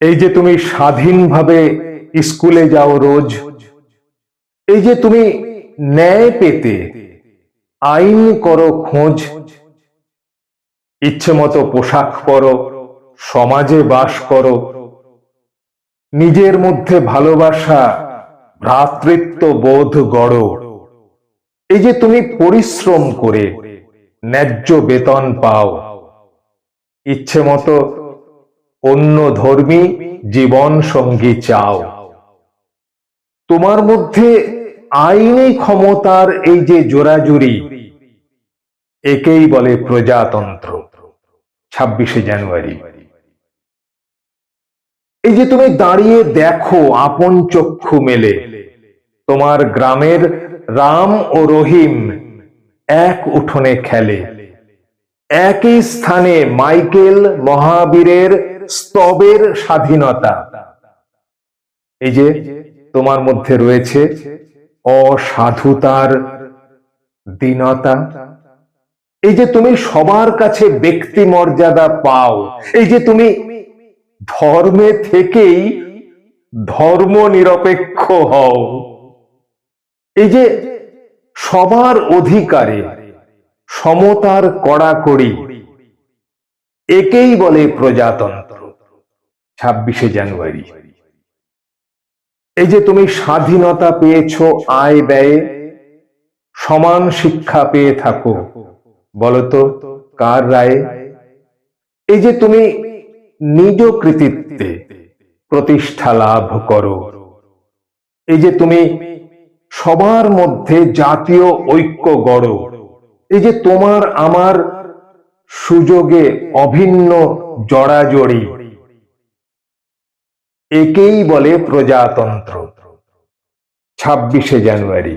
এই যে তুমি স্বাধীনভাবে স্কুলে যাও রোজ, এই যে তুমি ন্যায় পেতে আইন করো খোঁজ, ইচ্ছে মতো পোশাক পরো, সমাজে বাস করো, নিজের মধ্যে ভালোবাসা ভ্রাতৃত্ব বোধ গড়ো, এই যে তুমি পরিশ্রম করে ন্যায্য বেতন পাও, ইচ্ছে মতো অন্য ধর্মী জীবন সঙ্গী চাও, তোমার মধ্যে আইনি ক্ষমতার এই যে জোরাজুরি, একেই বলে প্রজাতন্ত্র। 26শে জানুয়ারি। এই যে তুমি দাঁড়িয়ে দেখো আপন চক্ষু মেলে, তোমার গ্রামের রাম ও রহিম এক উঠোনে খেলে, একই স্থানে মাইকেল মহাবীরের স্তবের স্বাধীনতা। এই যে তোমার মধ্যে রয়েছে অসাধুতার দীনতা, এই যে তুমি সবার কাছে ব্যক্তি মর্যাদা পাও, এই যে তুমি ধর্মে থেকেই ধর্ম নিরপেক্ষ হও, এই যে সবার অধিকারে সমতার কড়াকড়ি, একেই বলে প্রজাতন্ত্র। 26শে জানুয়ারি। এই যে তুমি স্বাধীনতা পেয়েছ আয় ব্যয়ে, সমান শিক্ষা পেয়ে থাকো, বলতো কার রায়ে? এই যে তুমি নিজ কৃতিত্বে প্রতিষ্ঠা লাভ করো, এই যে তুমি সবার মধ্যে জাতীয় ঐক্য গড়ো, এই যে তোমার আমার সুযোগে অভিন্ন জড়াজড়ি, একেই বলে প্রজাতন্ত্র। 26শে জানুয়ারি।